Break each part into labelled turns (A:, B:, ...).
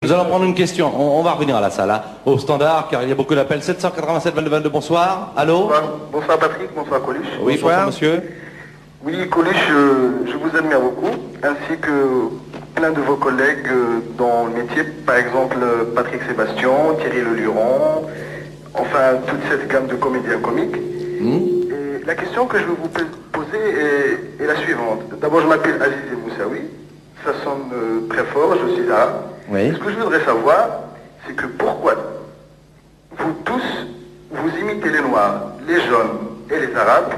A: Nous allons prendre une question. On va revenir à la salle, hein, au standard, car il y a beaucoup d'appels. 787 22 22, bonsoir. Allô?
B: Bonsoir Patrick, bonsoir Coluche.
A: Oui, bonsoir monsieur.
B: Oui, Coluche, je vous admire beaucoup, ainsi que plein de vos collègues dans le métier, par exemple Patrick Sébastien, Thierry Leluron, enfin toute cette gamme de comédiens comiques. Et la question que je vais vous poser est la suivante. D'abord, je m'appelle Aziz Moussaoui, ça sonne très fort, je suis arabe.
A: Oui.
B: Ce que je voudrais savoir, c'est que pourquoi vous tous, vous imitez les Noirs, les Jaunes et les Arabes,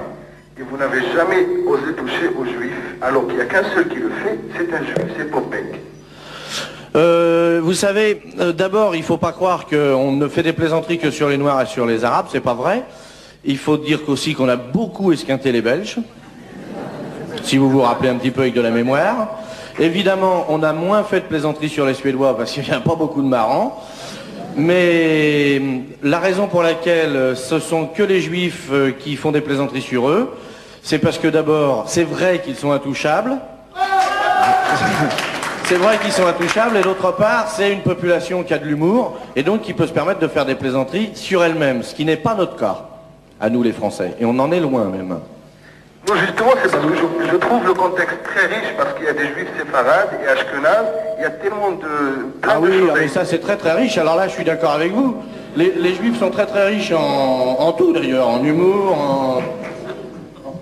B: et vous n'avez jamais osé toucher aux Juifs, alors qu'il n'y a qu'un seul qui le fait, c'est un Juif, c'est Popek.
C: Vous savez, d'abord, il ne faut pas croire qu'on ne fait des plaisanteries que sur les Noirs et sur les Arabes, c'est pas vrai. Il faut dire aussi qu'on a beaucoup esquinté les Belges, si vous vous rappelez un petit peu avec de la mémoire. Évidemment, on a moins fait de plaisanteries sur les Suédois parce qu'il n'y a pas beaucoup de marrants. Mais la raison pour laquelle ce sont que les Juifs qui font des plaisanteries sur eux, c'est parce que d'abord, c'est vrai qu'ils sont intouchables. C'est vrai qu'ils sont intouchables, et d'autre part, c'est une population qui a de l'humour, et donc qui peut se permettre de faire des plaisanteries sur elle-même, ce qui n'est pas notre cas, à nous les Français, et on en est loin même.
B: Non, justement, c'est parce que je trouve le contexte très riche, parce qu'il y a des Juifs séfarades et ashkénazes, il y a tellement de...
C: Ah oui, mais ça c'est très très riche, alors là je suis d'accord avec vous. Les Juifs sont très très riches en tout d'ailleurs, en humour,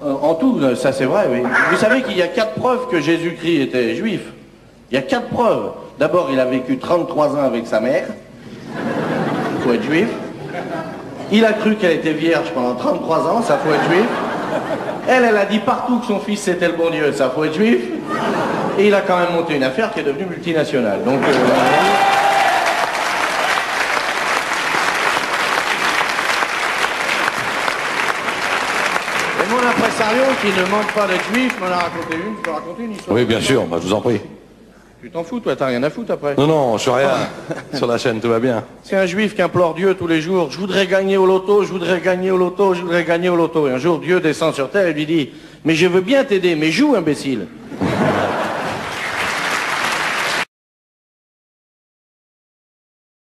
C: en tout, ça c'est vrai, oui. Vous savez qu'il y a 4 preuves que Jésus-Christ était juif. Il y a 4 preuves. D'abord, il a vécu 33 ans avec sa mère. Il faut être juif. Il a cru qu'elle était vierge pendant 33 ans, ça faut être juif. Elle a dit partout que son fils c'était le bon Dieu, ça faut être juif. Et il a quand même monté une affaire qui est devenue multinationale. Donc, Et mon impresario, qui ne manque pas d'être juif, m'en a raconté une. Je peux raconter une histoire?
A: Oui, bien sûr, bah, je vous en prie.
C: Tu t'en fous, toi, t'as rien à foutre après.
A: Non, je suis rien. Sur la chaîne, tout va bien.
C: C'est un juif qui implore Dieu tous les jours. Je voudrais gagner au loto, je voudrais gagner au loto, je voudrais gagner au loto. Et un jour, Dieu descend sur terre et lui dit, mais je veux bien t'aider, mais joue, imbécile.